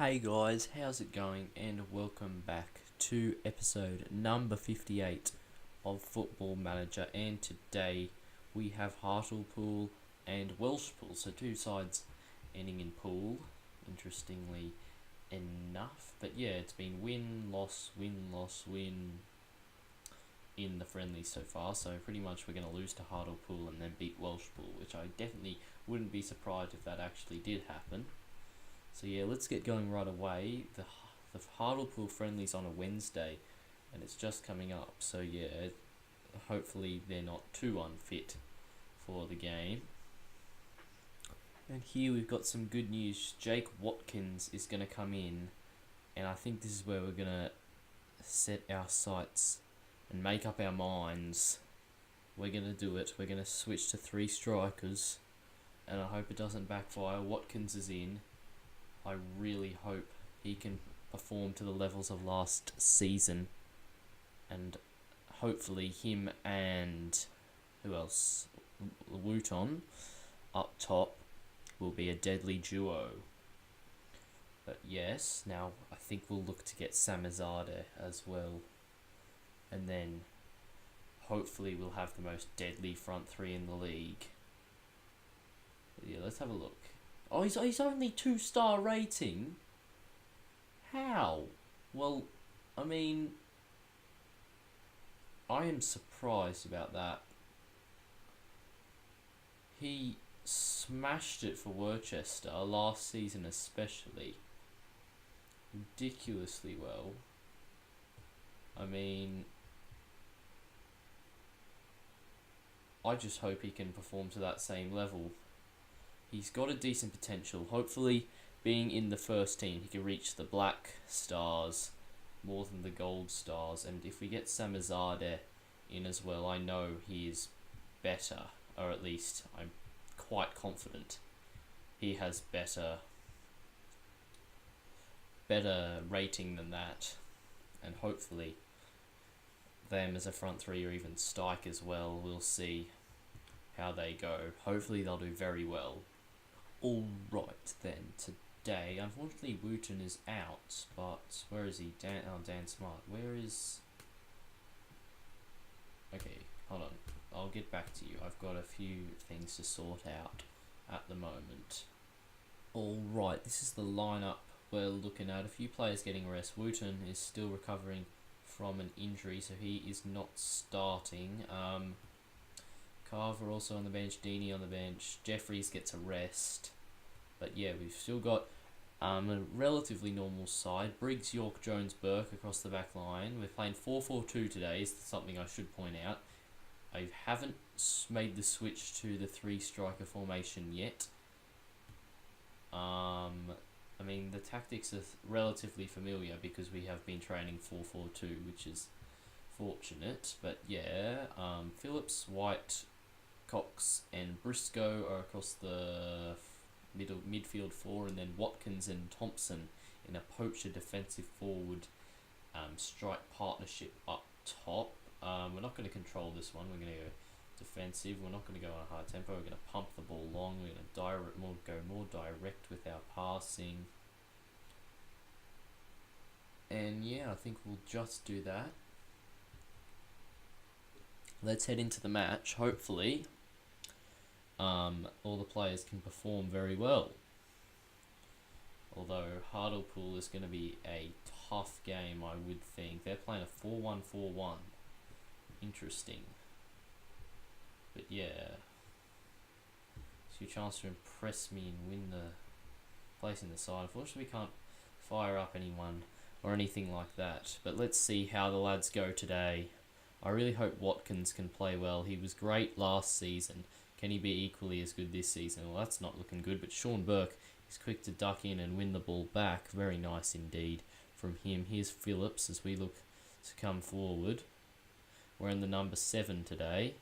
Hey guys, how's it going? And welcome back to episode number 58 of Football Manager. And today we have Hartlepool and Welshpool, so two sides ending in pool, interestingly enough. But yeah, it's been win, loss, win in the friendlies so far. So pretty much we're going to lose to Hartlepool and then beat Welshpool, which I definitely wouldn't be surprised if that actually did happen. So yeah, let's get going right away. The Hartlepool friendly's on a Wednesday, and it's just coming up. So yeah, hopefully they're not too unfit for the game. And here we've got some good news. Jake Watkins is going to come in, and I think this is where we're going to set our sights and make up our minds. We're going to do it. We're going to switch to 3 strikers, and I hope it doesn't backfire. Watkins is in. I really hope he can perform to the levels of last season, and hopefully him and who else, Wooton up top will be a deadly duo. But yes, now I think we'll look to get Samizade as well, and then hopefully we'll have the most deadly front 3 in the league. But yeah, let's have a look. Oh, he's only 2-star rating? How? Well, I mean, I am surprised about that. He smashed it for Worcester last season especially. Ridiculously well. I mean, I just hope he can perform to that same level. He's got a decent potential. Hopefully, being in the first team, he can reach the black stars more than the gold stars. And if we get Samizade in as well, I know he is better, or at least I'm quite confident he has better rating than that. And hopefully, them as a front 3 or even Stike as well. We'll see how they go. Hopefully, they'll do very well. Alright then, today, unfortunately Wooton is out, but where is he? Dan Smart. Where is... Okay, hold on. I'll get back to you. I've got a few things to sort out at the moment. Alright, this is the lineup we're looking at. A few players getting rest. Wooton is still recovering from an injury, so he is not starting. Carver also on the bench, Deeney on the bench, Jeffries gets a rest. But yeah, we've still got a relatively normal side. Briggs, York, Jones, Burke across the back line. We're playing 4-4-2 today, is something I should point out. I haven't made the switch to the 3-striker formation yet. I mean, the tactics are relatively familiar because we have been training 4-4-2, which is fortunate. But yeah, Phillips, White, Cox and Briscoe are across the midfield 4, and then Watkins and Thompson in a poacher defensive forward strike partnership up top. We're not going to control this one. We're going to go defensive. We're not going to go on a high tempo. We're going to pump the ball long. We're going to go more direct with our passing. And yeah, I think we'll just do that. Let's head into the match. Hopefully, all the players can perform very well. Although Hartlepool is going to be a tough game, I would think. They're playing a 4-1-4-1. Interesting. But yeah, it's your chance to impress me and win the place in the side. Unfortunately, we can't fire up anyone or anything like that. But let's see how the lads go today. I really hope Watkins can play well. He was great last season. Can he be equally as good this season? Well, that's not looking good, but Sean Burke is quick to duck in and win the ball back. Very nice indeed from him. Here's Phillips as we look to come forward. We're in the number 7 today.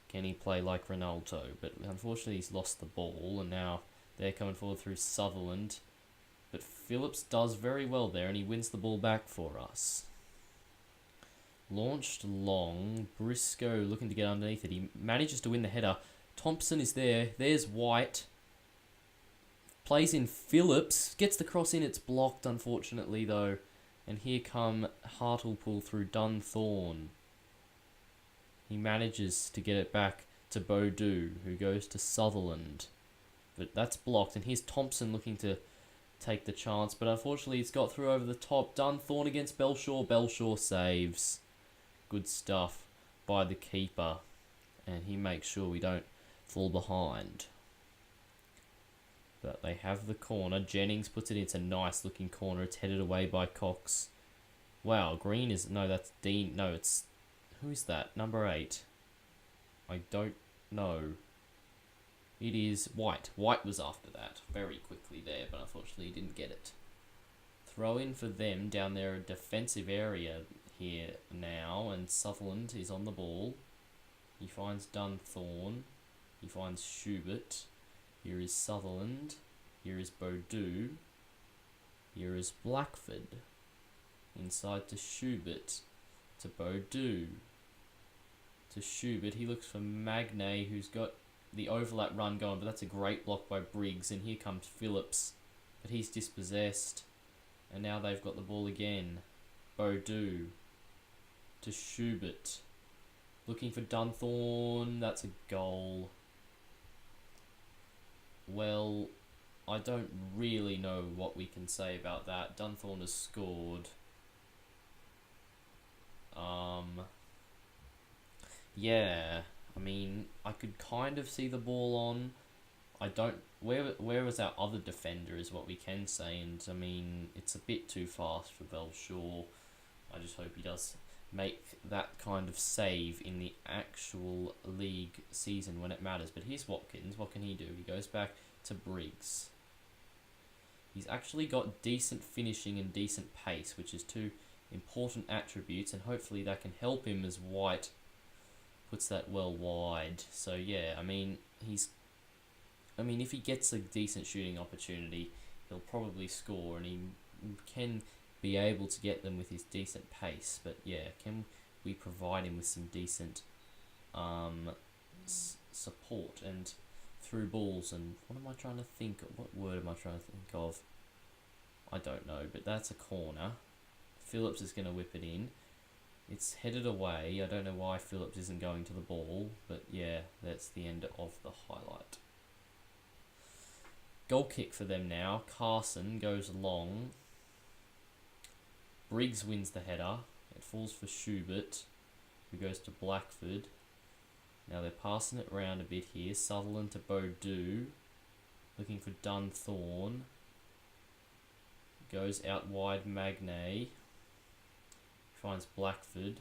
Can he play like Ronaldo? But unfortunately he's lost the ball, and now they're coming forward through Sutherland. But Phillips does very well there, and he wins the ball back for us. Launched long. Briscoe looking to get underneath it. He manages to win the header. Thompson is there. There's White. Plays in Phillips. Gets the cross in. It's blocked, unfortunately, though. And here come Hartlepool through Dunthorne. He manages to get it back to Bodu, who goes to Sutherland. But that's blocked. And here's Thompson looking to take the chance. But unfortunately, it's got through over the top. Dunthorne against Belshaw. Belshaw saves. Good stuff by the keeper. And he makes sure we don't fall behind. But they have the corner. Jennings puts it in. It's a nice looking corner. It's headed away by Cox. Wow, Green is... No, that's Dean. No, it's... Who is that? Number 8. I don't know. It is White. White was after that. Very quickly there, but unfortunately he didn't get it. Throw in for them down their defensive area here now. And Sutherland is on the ball. He finds Dunthorne. He finds Schubert. Here is Sutherland. Here is Bodu. Here is Blackford. Inside to Schubert. To Bodu. To Schubert. He looks for Magnay, who's got the overlap run going, but that's a great block by Briggs. And here comes Phillips. But he's dispossessed. And now they've got the ball again. Bodu. To Schubert. Looking for Dunthorne. That's a goal. Well, I don't really know what we can say about that. Dunthorne has scored. Yeah, I mean, I could kind of see the ball on. I don't... Where was our other defender is what we can say. And, I mean, it's a bit too fast for Belshaw. I just hope he does make that kind of save in the actual league season when it matters. But here's Watkins. What can he do? He goes back to Briggs. He's actually got decent finishing and decent pace, which is two important attributes, and hopefully that can help him as White puts that well wide. So yeah, I mean, if he gets a decent shooting opportunity, he'll probably score, and he can be able to get them with his decent pace. But yeah, can we provide him with some decent support and through balls? And what am I trying to think of? What word am I trying to think of? I don't know, but that's a corner. Phillips is going to whip it in. It's headed away. I don't know why Phillips isn't going to the ball, but yeah, that's the end of the highlight. Goal kick for them now. Carson goes long. Briggs wins the header. It falls for Schubert, who goes to Blackford. Now they're passing it around a bit here. Sutherland to Bodu. Looking for Dunthorne. Goes out wide, Magnay. Finds Blackford.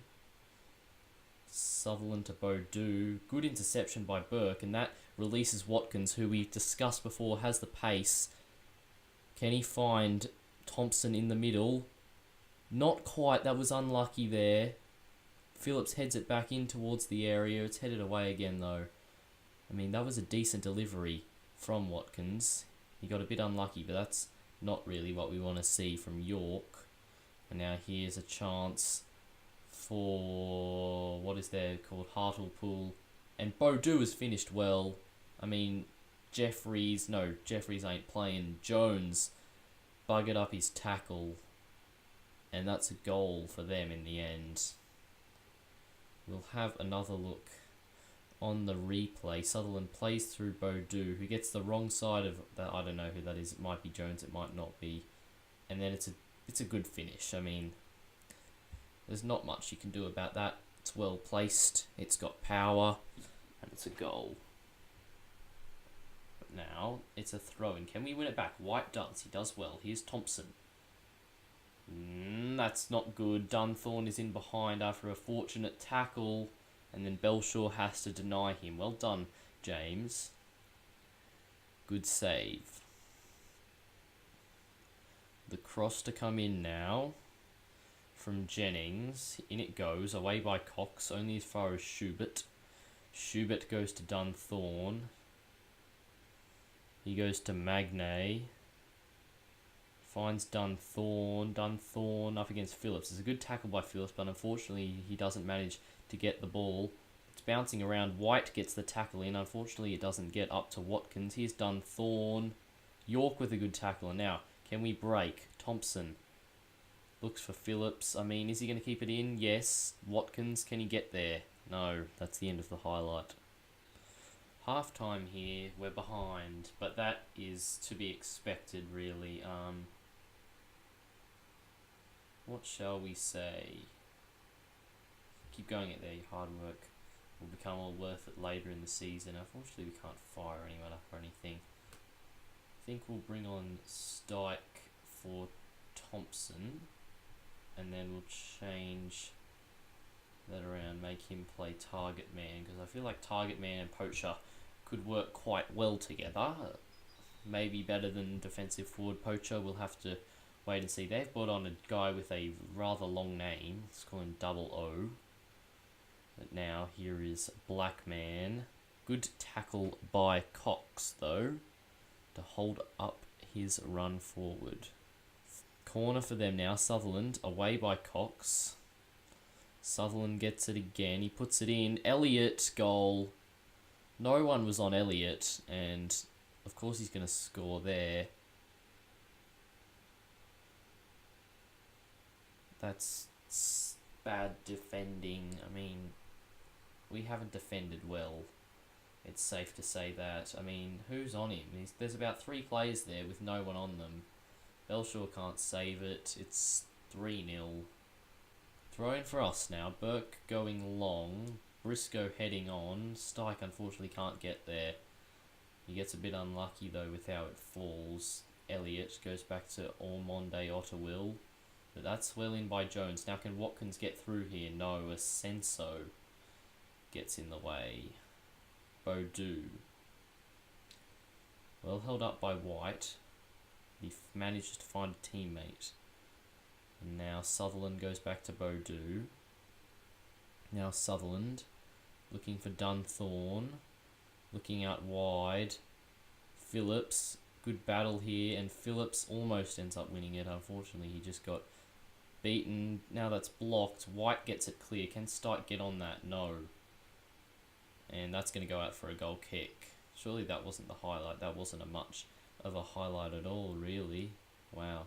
Sutherland to Bodu. Good interception by Burke, and that releases Watkins, who we discussed before has the pace. Can he find Thompson in the middle? Not quite. That was unlucky there. Phillips heads it back in towards the area. It's headed away again, though. I mean, that was a decent delivery from Watkins. He got a bit unlucky, but that's not really what we want to see from York. And now here's a chance for, what is there called, Hartlepool. And Bodu has finished well. I mean, Jeffries ain't playing. Jones buggered up his tackle. And that's a goal for them in the end. We'll have another look on the replay. Sutherland plays through Bodu, who gets the wrong side of that. I don't know who that is. It might be Jones, it might not be. And then it's a good finish. I mean, there's not much you can do about that. It's well placed, it's got power, and it's a goal. But now, it's a throw-in. Can we win it back? White does. He does well. Here's Thompson. That's not good. Dunthorne is in behind after a fortunate tackle, and then Belshaw has to deny him. Well done, James. Good save. The cross to come in now from Jennings. In it goes, away by Cox, only as far as Schubert. Schubert goes to Dunthorne. He goes to Magnay. Finds Dunthorne. Dunthorne up against Phillips. It's a good tackle by Phillips, but unfortunately he doesn't manage to get the ball. It's bouncing around. White gets the tackle in. Unfortunately it doesn't get up to Watkins. Here's Dunthorne. York with a good tackle. And now, can we break? Thompson looks for Phillips. I mean, is he going to keep it in? Yes. Watkins, can he get there? No, that's the end of the highlight. Half time here, we're behind, but that is to be expected, really. What shall we say? Keep going at there, your hard work will become all worth it later in the season. Unfortunately, we can't fire anyone up or anything. I think we'll bring on Stike for Thompson, and then we'll change that around, make him play target man, because I feel like target man and poacher could work quite well together. Maybe better than defensive forward poacher. We'll have to wait and see. They've brought on a guy with a rather long name. Let's call him Double O. But now here is Blackman. Good tackle by Cox, though, to hold up his run forward. Corner for them now. Sutherland away by Cox. Sutherland gets it again. He puts it in. Elliott, goal. No one was on Elliott, and of course he's going to score there. That's bad defending. I mean, we haven't defended well. It's safe to say that. I mean, who's on him? There's about 3 players there with no one on them. Belshaw can't save it. It's 3-0. Throw in for us now. Burke going long. Briscoe heading on. Stike unfortunately can't get there. He gets a bit unlucky though with how it falls. Elliott goes back to Ormonde Ottawil. But that's well in by Jones. Now can Watkins get through here? No. Asenso gets in the way. Bodu. Well held up by White. He manages to find a teammate. And now Sutherland goes back to Bodu. Now Sutherland looking for Dunthorne. Looking out wide. Phillips. Good battle here. And Phillips almost ends up winning it. Unfortunately, he just got beaten. Now that's blocked. White gets it clear. Can Stike get on that? No. And that's going to go out for a goal kick. Surely that wasn't the highlight. That wasn't a much of a highlight at all, really. Wow.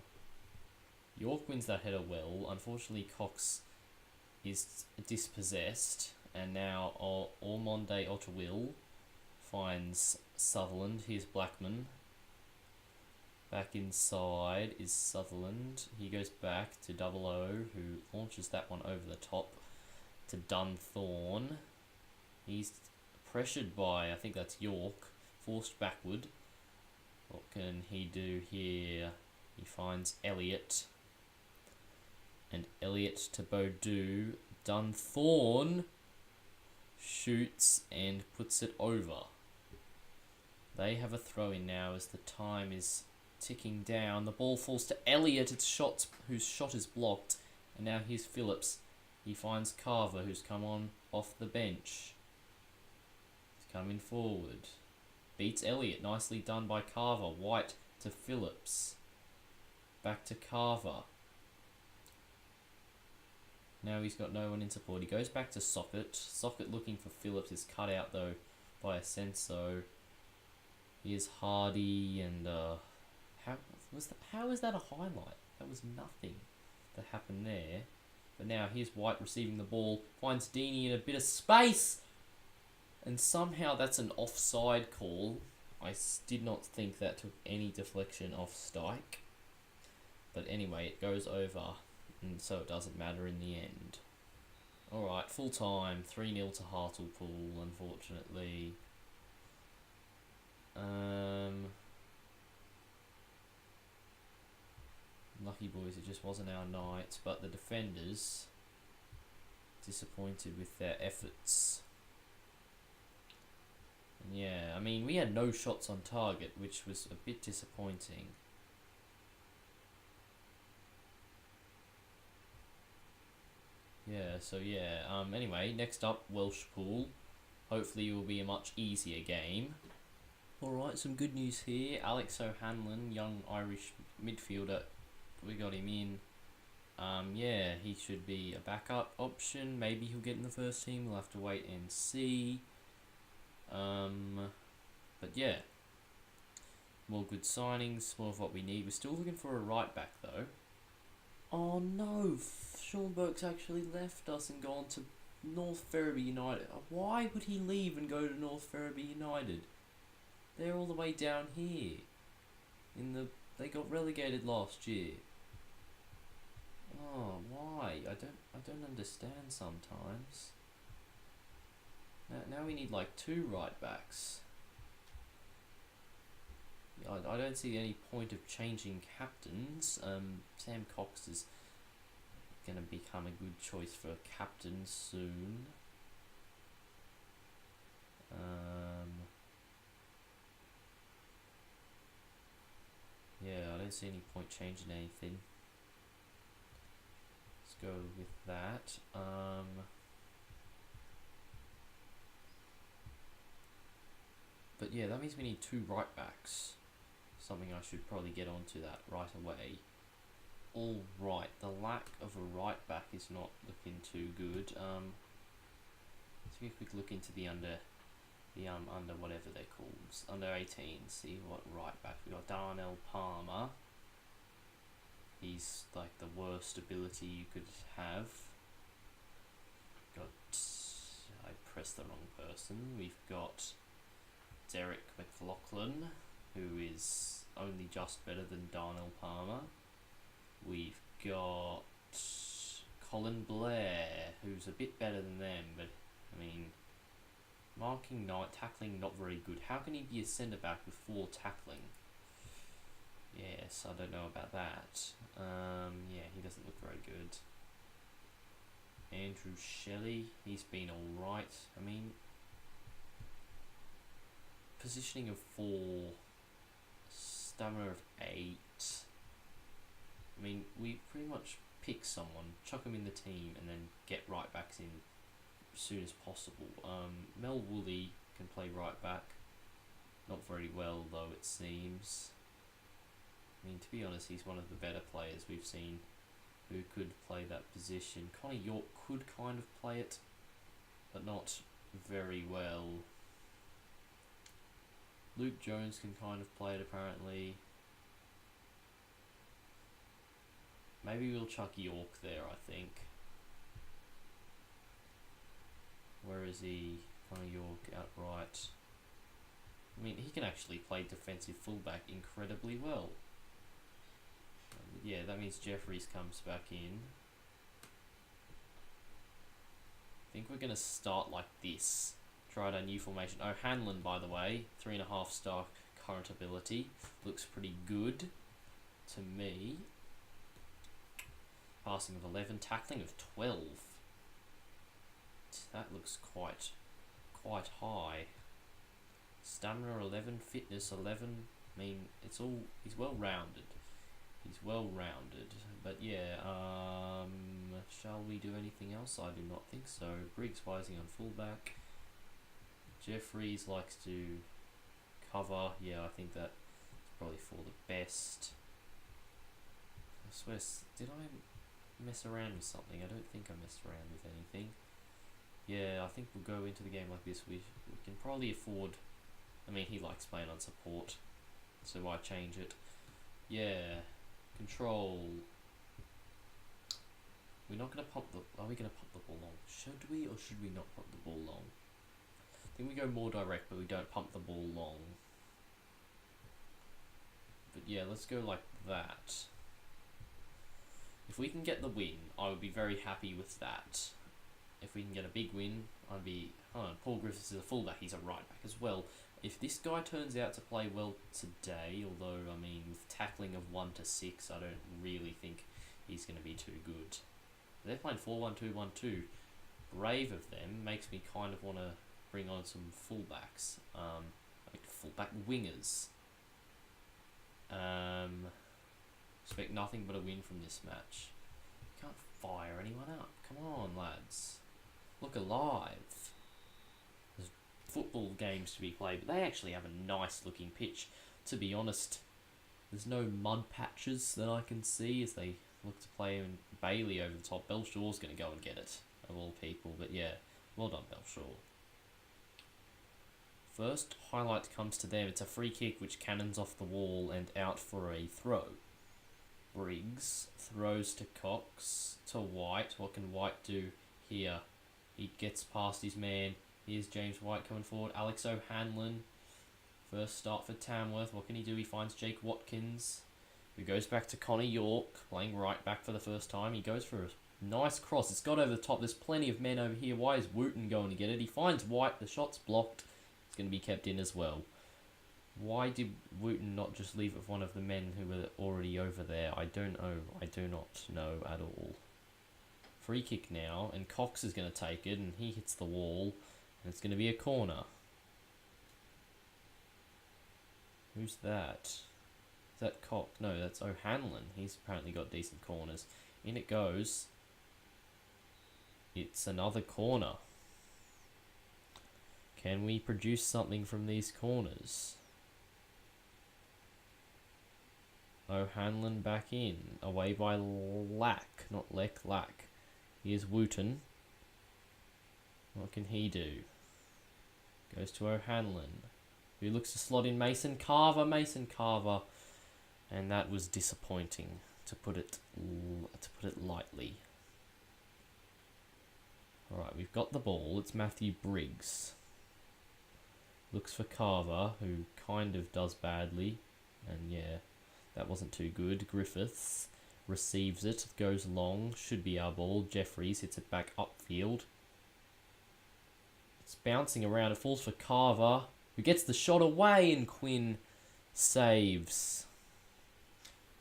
York wins that header well. Unfortunately, Cox is dispossessed. And now Ormonde Ottawil finds Sutherland. Here's Blackman. Back inside is Sutherland. He goes back to Double O, who launches that one over the top to Dunthorne. He's pressured by, I think that's York, forced backward. What can he do here? He finds Elliott. And Elliott to Bodu. Dunthorne shoots and puts it over. They have a throw in now as the time is ticking down. The ball falls to Elliott. It's Shots, whose shot is blocked. And now here's Phillips. He finds Carver, who's come on off the bench. He's coming forward. Beats Elliott. Nicely done by Carver. White to Phillips. Back to Carver. Now he's got no one in support. He goes back to Socket. Socket looking for Phillips is cut out though by Asenso. Here's Hardy and how is that a highlight? That was nothing that happened there. But now here's White receiving the ball. Finds Deeney in a bit of space. And somehow that's an offside call. I did not think that took any deflection off Stike. But anyway, it goes over. And so it doesn't matter in the end. Alright, full time. 3-0 to Hartlepool, unfortunately. Lucky boys, it just wasn't our night. But the defenders, disappointed with their efforts. And yeah, I mean, we had no shots on target, which was a bit disappointing. Yeah, so yeah, anyway, next up, Welshpool. Hopefully it will be a much easier game. Alright, some good news here. Alex O'Hanlon, young Irish midfielder, we got him in. Yeah, he should be a backup option. Maybe he'll get in the first team. We'll have to wait and see. But yeah, More good signings, more of what we need. We're still looking for a right back though. Oh no, Sean Burke's actually left us and gone to North Ferriby United. Why would he leave and go to North Ferriby United? They're all the way down here. They got relegated last year. Oh, why? I don't understand sometimes. Now we need like 2 right backs. I don't see any point of changing captains. Sam Cox is going to become a good choice for captain soon. Yeah, I don't see any point changing anything. Let's go with that. But yeah, that means we need 2 right backs. Something I should probably get onto that right away. Alright, the lack of a right back is not looking too good. Let's take a quick look into the under whatever they're called, under 18. See what right back we got. Darnell Palmer. He's like the worst ability you could have. I pressed the wrong person. We've got Derek McLaughlin, who is only just better than Darnell Palmer. We've got Colin Blair, who's a bit better than them, but I mean, marking not, tackling not very good. How can he be a centre back with 4 tackling? Yes, I don't know about that. Yeah, he doesn't look very good. Andrew Shelley, he's been alright. I mean, positioning of 4, stamina of 8. I mean, we pretty much pick someone, chuck them in the team, and then get right backs in as soon as possible. Mel Woolley can play right back. Not very well, though, it seems. I mean, to be honest, he's one of the better players we've seen who could play that position. Connor York could kind of play it, but not very well. Luke Jones can kind of play it, apparently. Maybe we'll chuck York there, I think. Where is he? Connor York outright. I mean, he can actually play defensive fullback incredibly well. Yeah, that means Jeffries comes back in. I think we're going to start like this. Try out our new formation. Oh, Hanlon, by the way, 3.5 star current ability. Looks pretty good to me. Passing of 11, tackling of 12. That looks quite high. Stamina 11, fitness 11. I mean, he's well rounded. He's well rounded. But yeah, shall we do anything else? I do not think so. Briggs Wising on fullback. Jeffries likes to cover. Yeah, I think that's probably for the best. I swear, did I mess around with something? I don't think I messed around with anything. Yeah, I think we'll go into the game like this. We can probably afford. I mean, he likes playing on support, so why change it? Yeah, control. We're not gonna pop the. Are we gonna pop the ball long? Should we or should we not pop the ball long? I think we go more direct, but we don't pump the ball long. But yeah, let's go like that. If we can get the win, I would be very happy with that. If we can get a big win, I'd be... Paul Griffiths is a fullback, he's a right back as well. If this guy turns out to play well today, although, I mean, with tackling of 1 to 6, I don't really think he's going to be too good. They're playing 4-1-2-1-2. Brave of them, makes me kind of want to bring on some fullbacks. Like fullback wingers. Expect nothing but a win from this match. Can't fire anyone up. Come on, lads. Look alive. There's football games to be played, but they actually have a nice looking pitch. To be honest, there's no mud patches that I can see as they look to play in Bailey over the top. Belshaw's going to go and get it, of all people. But yeah, well done, Belshaw. first highlight comes to them. It's a free kick which cannons off the wall and out for a throw. Briggs throws to Cox, to White. What can White do here? He gets past his man. Here's James White coming forward. Alex O'Hanlon. First start for Tamworth. What can he do? He finds Jake Watkins, who goes back to Connor York, playing right back for the first time. He goes for a nice cross. It's got over the top. There's plenty of men over here. Why is Wooten going to get it? He finds White. The shot's blocked. It's going to be kept in as well. Why did Wooten not just leave it with one of the men who were already over there? I don't know. I do not know at all. Free kick now, and Cox is going to take it, and he hits the wall, and it's going to be a corner. Who's that? Is that Cox? No, that's O'Hanlon. He's apparently got decent corners. In it goes. It's another corner. Can we produce something from these corners? O'Hanlon back in. Away by Lack. Not Leck, Lack. Here's Wooten. What can he do? Goes to O'Hanlon, who looks to slot in Mason Carver. And that was disappointing, to put it lightly. Alright, we've got the ball. It's Matthew Briggs. Looks for Carver, who kind of does badly. And yeah, that wasn't too good. Griffiths receives it, goes long, should be our ball. Jeffries hits it back upfield. It's bouncing around, it falls for Carver, who gets the shot away, and Quinn saves.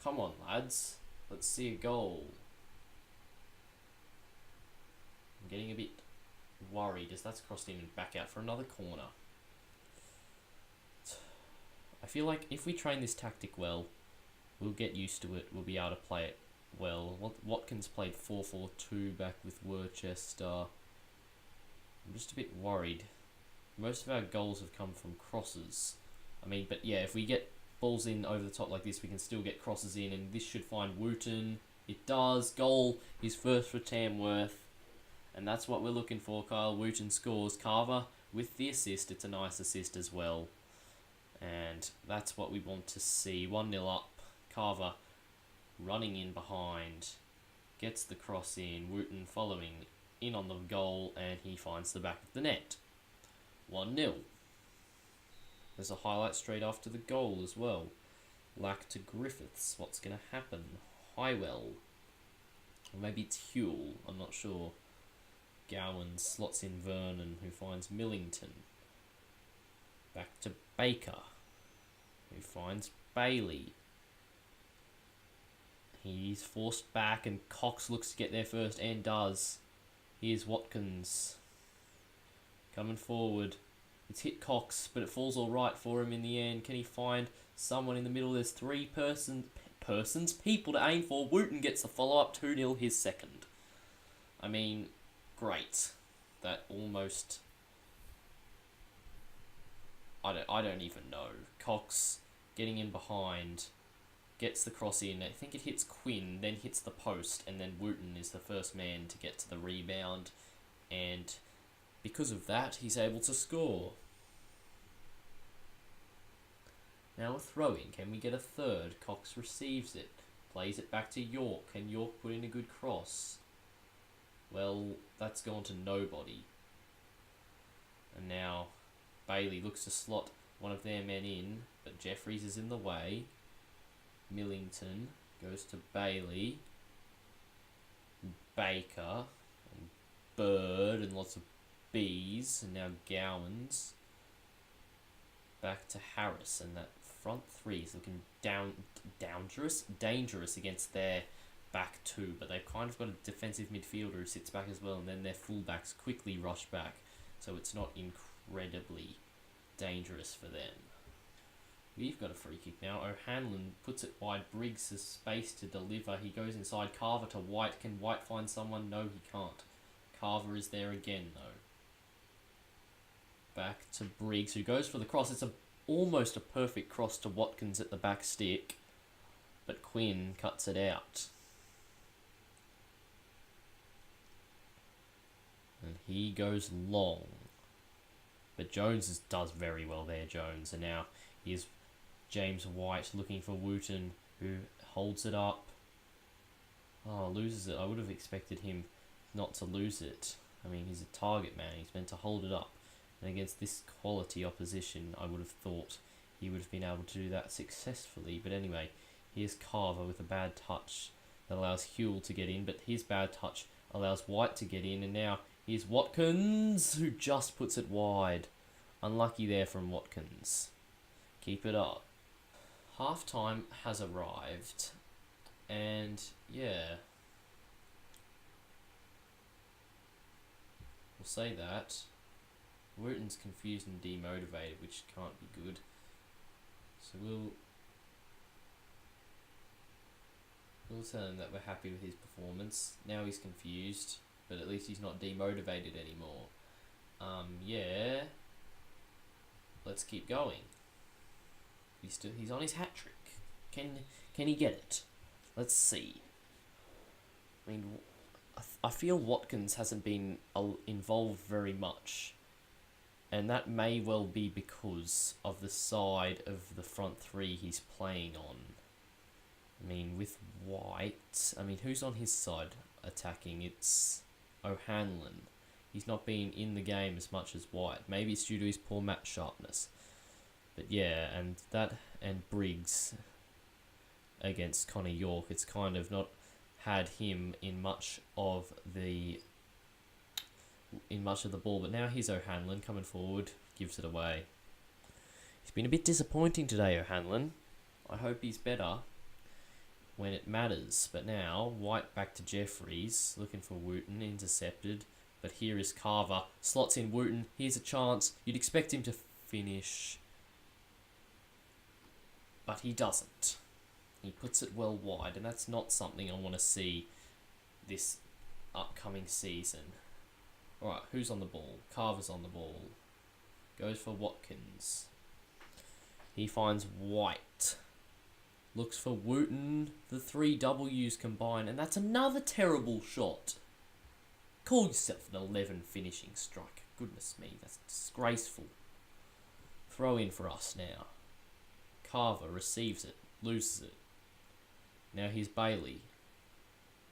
Come on, lads. Let's see a goal. I'm getting a bit worried as that's crossed in and back out for another corner. I feel like if we train this tactic well, we'll get used to it. We'll be able to play it well. Watkins played 4-4-2 back with Worcester. I'm just a bit worried. Most of our goals have come from crosses. I mean, but yeah, if we get balls in over the top like this, we can still get crosses in, and this should find Wooten. It does. Goal, his first for Tamworth. And that's what we're looking for. Kyle Wooten scores. Carver with the assist. It's a nice assist as well. And that's what we want to see. 1-0 up. Carver running in behind. Gets the cross in. Wooten following in on the goal, and he finds the back of the net. 1-0. There's a highlight straight after the goal as well. Lack to Griffiths. What's going to happen? Highwell. Or maybe it's Huell. I'm not sure. Gowan slots in Vernon, who finds Millington. Back to Baker, who finds Bailey. He's forced back, and Cox looks to get there first, and does. Here's Watkins. Coming forward. It's hit Cox, but it falls all right for him in the end. Can he find someone in the middle? There's three people to aim for. Wooten gets the follow-up, 2-0, his second. I mean, great. That almost... I don't even know. Cox getting in behind, gets the cross in. I think it hits Quinn, then hits the post, and then Wooten is the first man to get to the rebound. And because of that, he's able to score. Now a throw-in. Can we get a third? Cox receives it. Plays it back to York. Can York put in a good cross? Well, that's gone to nobody. And now Bailey looks to slot one of their men in, but Jeffries is in the way. Millington goes to Bailey. Baker. And Bird and lots of B's. And now Gowans. Back to Harris. And that front three is looking dangerous against their back two. But they've kind of got a defensive midfielder who sits back as well. And then their fullbacks quickly rush back. So it's not incredibly dangerous for them. We've got a free kick now. O'Hanlon puts it wide. Briggs has space to deliver. He goes inside. Carver to White. Can White find someone? No, he can't. Carver is there again, though. Back to Briggs, who goes for the cross. It's almost a perfect cross to Watkins at the back stick, but Quinn cuts it out. And he goes long. But Jones does very well there, Jones. And now here's James White looking for Wooten, who holds it up. Oh, loses it. I would have expected him not to lose it. I mean, he's a target man. He's meant to hold it up. And against this quality opposition, I would have thought he would have been able to do that successfully. But anyway, here's Carver with a bad touch that allows Huell to get in. But his bad touch allows White to get in. And now here's Watkins, who just puts it wide. Unlucky there from Watkins. Keep it up. Half-time has arrived. And, yeah. We'll say that. Wooten's confused and demotivated, which can't be good. So we'll tell him that we're happy with his performance. Now he's confused, but at least he's not demotivated anymore. Yeah. Let's keep going. He's on his hat trick. Can he get it? Let's see. I mean, I feel Watkins hasn't been involved very much. And that may well be because of the side of the front three he's playing on. I mean, with White, who's on his side attacking? It's O'Hanlon. He's not been in the game as much as White. Maybe it's due to his poor match sharpness. But yeah, and Briggs against Connor York. It's kind of not had him in much of the ball, but now here's O'Hanlon coming forward, gives it away. He's been a bit disappointing today, O'Hanlon. I hope he's better when it matters. But now, White back to Jeffries, looking for Wooten, intercepted. But here is Carver, slots in Wooten, here's a chance. You'd expect him to finish, but he doesn't. He puts it well wide, and that's not something I want to see this upcoming season. Alright, who's on the ball? Carver's on the ball. Goes for Watkins. He finds White. Looks for Wooten. The 3 W's combine, and that's another terrible shot. Call yourself an 11 finishing striker. Goodness me, that's disgraceful. Throw in for us now. Carver receives it, loses it. Now here's Bailey.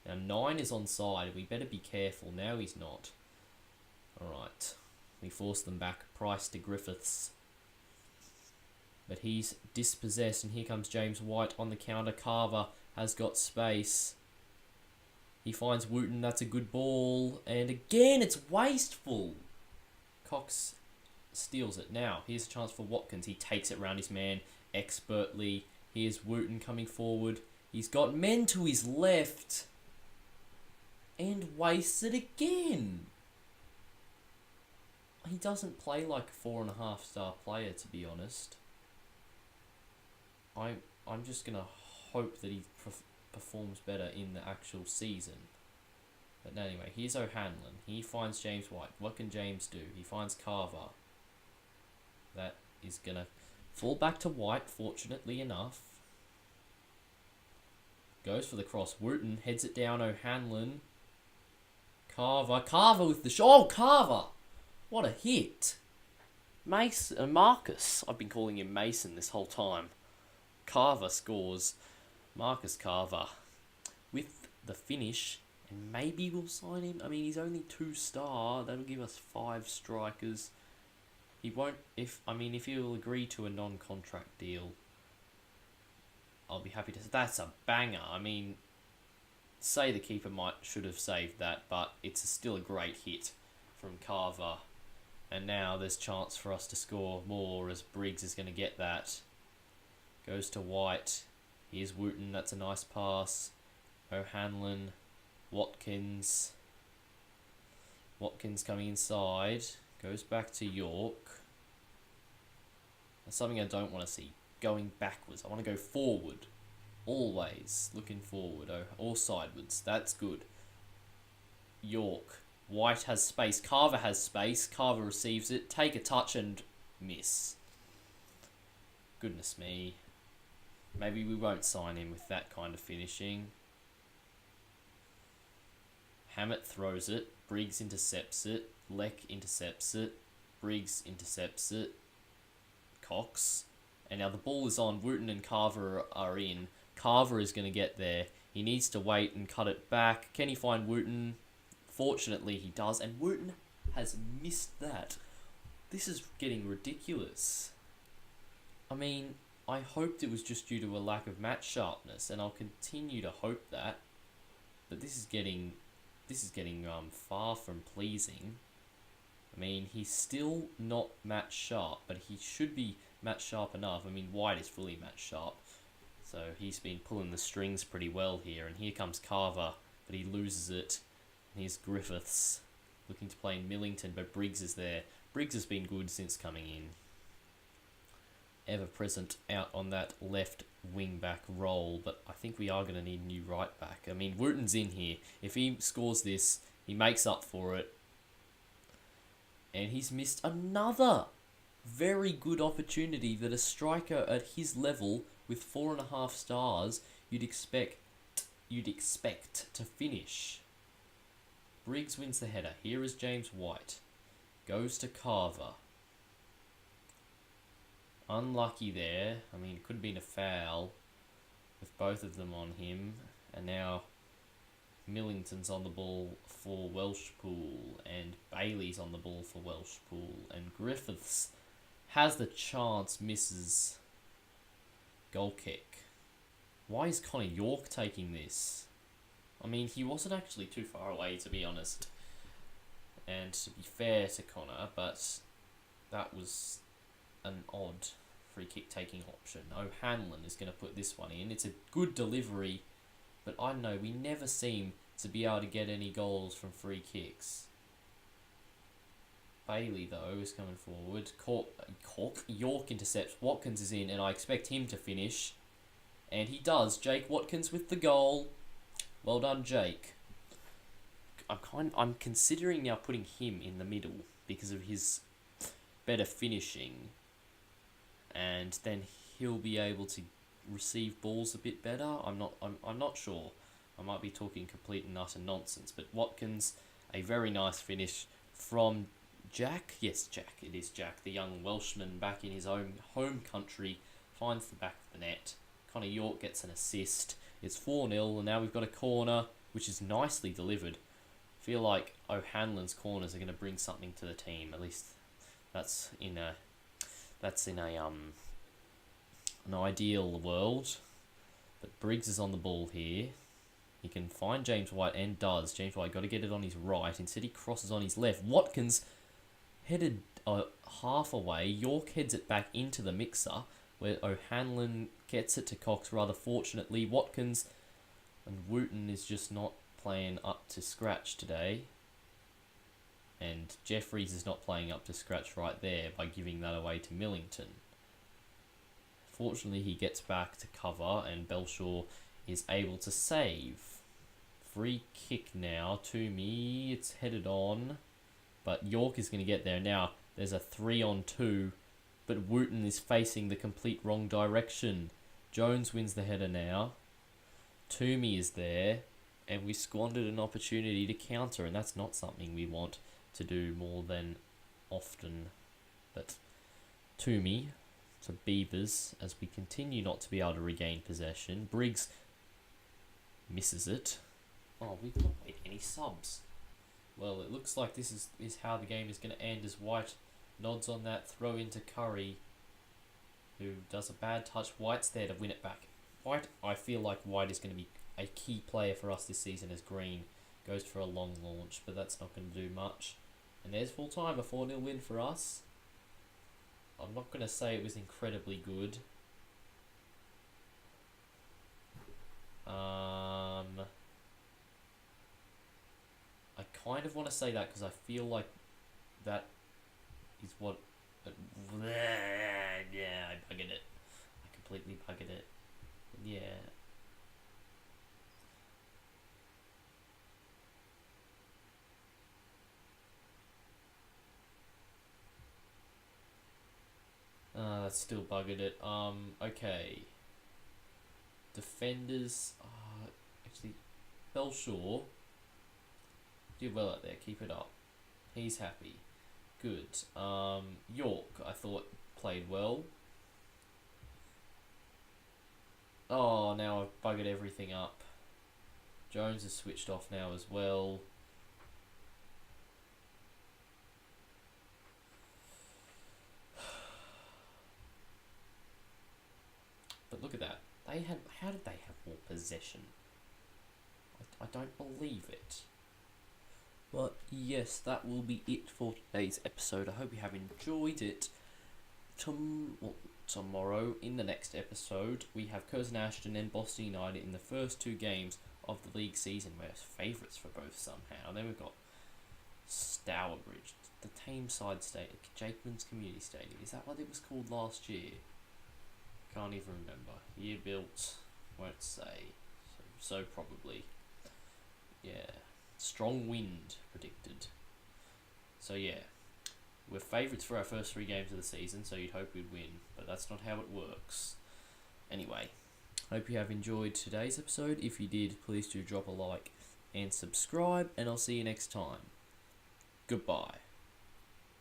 Now 9 is onside. We better be careful. Now he's not. Alright. We force them back. Price to Griffiths. But he's dispossessed, and here comes James White on the counter. Carver has got space. He finds Wooten. That's a good ball. And again, it's wasteful. Cox steals it. Now, here's a chance for Watkins. He takes it round his man expertly. Here's Wooten coming forward. He's got men to his left. And wastes it again. He doesn't play like a 4.5-star player, to be honest. I'm just going to hope that he performs better in the actual season. But anyway, here's O'Hanlon. He finds James White. What can James do? He finds Carver. That is going to fall back to White, fortunately enough. Goes for the cross. Wooten heads it down. O'Hanlon. Carver with the shot. Oh, Carver! What a hit. Marcus. I've been calling him Mason this whole time. Carver scores. Marcus Carver with the finish. And maybe we'll sign him. He's only 2-star. That'll give us 5 strikers. He won't... If he'll agree to a non-contract deal, I'll be happy to... That's a banger. Say the keeper should have saved that, but it's still a great hit from Carver. And now there's chance for us to score more, as Briggs is going to get that. Goes to White. Here's Wooten. That's a nice pass. O'Hanlon. Watkins. Watkins coming inside. Goes back to York. That's something I don't want to see. Going backwards. I want to go forward. Always looking forward. Or sideways. That's good. York. White has space. Carver has space. Carver receives it. Take a touch and miss. Goodness me. Maybe we won't sign him with that kind of finishing. Hammett throws it. Briggs intercepts it. Leck intercepts it. Briggs intercepts it. Cox. And now the ball is on. Wooten and Carver are in. Carver is going to get there. He needs to wait and cut it back. Can he find Wooten? Fortunately, he does. And Wooten has missed that. This is getting ridiculous. I mean, I hoped it was just due to a lack of match sharpness, and I'll continue to hope that. But this is getting far from pleasing. I mean, he's still not match sharp, but he should be match sharp enough. I mean, White is fully match sharp, so he's been pulling the strings pretty well here. And here comes Carver, but he loses it. And here's Griffiths looking to play in Millington, but Briggs is there. Briggs has been good since coming in. Ever present out on that left wing back role, but I think we are going to need a new right back. I mean, Wooten's in here. If he scores this, he makes up for it. And he's missed another very good opportunity that a striker at his level with 4.5 stars you'd expect to finish. Briggs wins the header. Here is James White. Goes to Carver. Unlucky there. I mean, it could have been a foul with both of them on him. And now Millington's on the ball for Welshpool, and Bailey's on the ball for Welshpool, and Griffiths has the chance, misses. Goal kick. Why is Connor York taking this? I mean, he wasn't actually too far away, to be honest. And to be fair to Connor, but that was an odd free kick taking option. O'Hanlon is going to put this one in. It's a good delivery, but I don't know, we never seem to be able to get any goals from free kicks. Bailey, though, is coming forward. York intercepts. Watkins is in, and I expect him to finish. And he does. Jake Watkins with the goal. Well done, Jake. I'm considering now putting him in the middle because of his better finishing, and then he'll be able to receive balls a bit better. I'm not sure. I might be talking complete and utter nonsense, but Watkins, a very nice finish from Jack. Yes, Jack. It is Jack, the young Welshman back in his own home country, finds the back of the net. Connor York gets an assist. It's 4-0, and now we've got a corner, which is nicely delivered. I feel like O'Hanlon's corners are going to bring something to the team. At least that's in an ideal world. But Briggs is on the ball here. He can find James White, and does. James White got to get it on his right. Instead, he crosses on his left. Watkins headed half away. York heads it back into the mixer, where O'Hanlon gets it to Cox rather fortunately. Watkins and Wooten is just not playing up to scratch today. And Jeffries is not playing up to scratch right there by giving that away to Millington. Fortunately, he gets back to cover, and Belshaw is able to save. Free kick now to me. It's headed on, but York is going to get there. Now, there's a 3-on-2, but Wooten is facing the complete wrong direction. Jones wins the header now. Toomey is there, and we squandered an opportunity to counter, and that's not something we want to do more than often. But Toomey to Beavers as we continue not to be able to regain possession. Briggs misses it. Oh, we've not made any subs. Well, it looks like this is how the game is going to end, as White nods on that throw into Curry, who does a bad touch. White's there to win it back. I feel like White is going to be a key player for us this season, as Green goes for a long launch, but that's not going to do much. And there's full time, a 4-0 win for us. I'm not going to say it was incredibly good. I kind of want to say that because I feel like that is what... yeah, I buggered it. I completely buggered it. Yeah. That's still buggered it. Okay. Defenders. Actually, Belshaw. Do well out there. Keep it up. He's happy. Good. York, I thought, played well. Oh, now I've buggered everything up. Jones is switched off now as well. But look at that. How did they have more possession? I don't believe it. But yes, that will be it for today's episode. I hope you have enjoyed it. Tomorrow, in the next episode, we have Curzon Ashton and Boston United in the first two games of the league season. We're favourites for both somehow. Then we've got Stourbridge, the Tameside Stadium, Jakeman's Community Stadium. Is that what it was called last year? Can't even remember. Year built, won't say. So probably. Yeah. Strong wind predicted. So yeah. We're favourites for our first three games of the season, so you'd hope we'd win. But that's not how it works. Anyway, hope you have enjoyed today's episode. If you did, please do drop a like and subscribe, and I'll see you next time. Goodbye.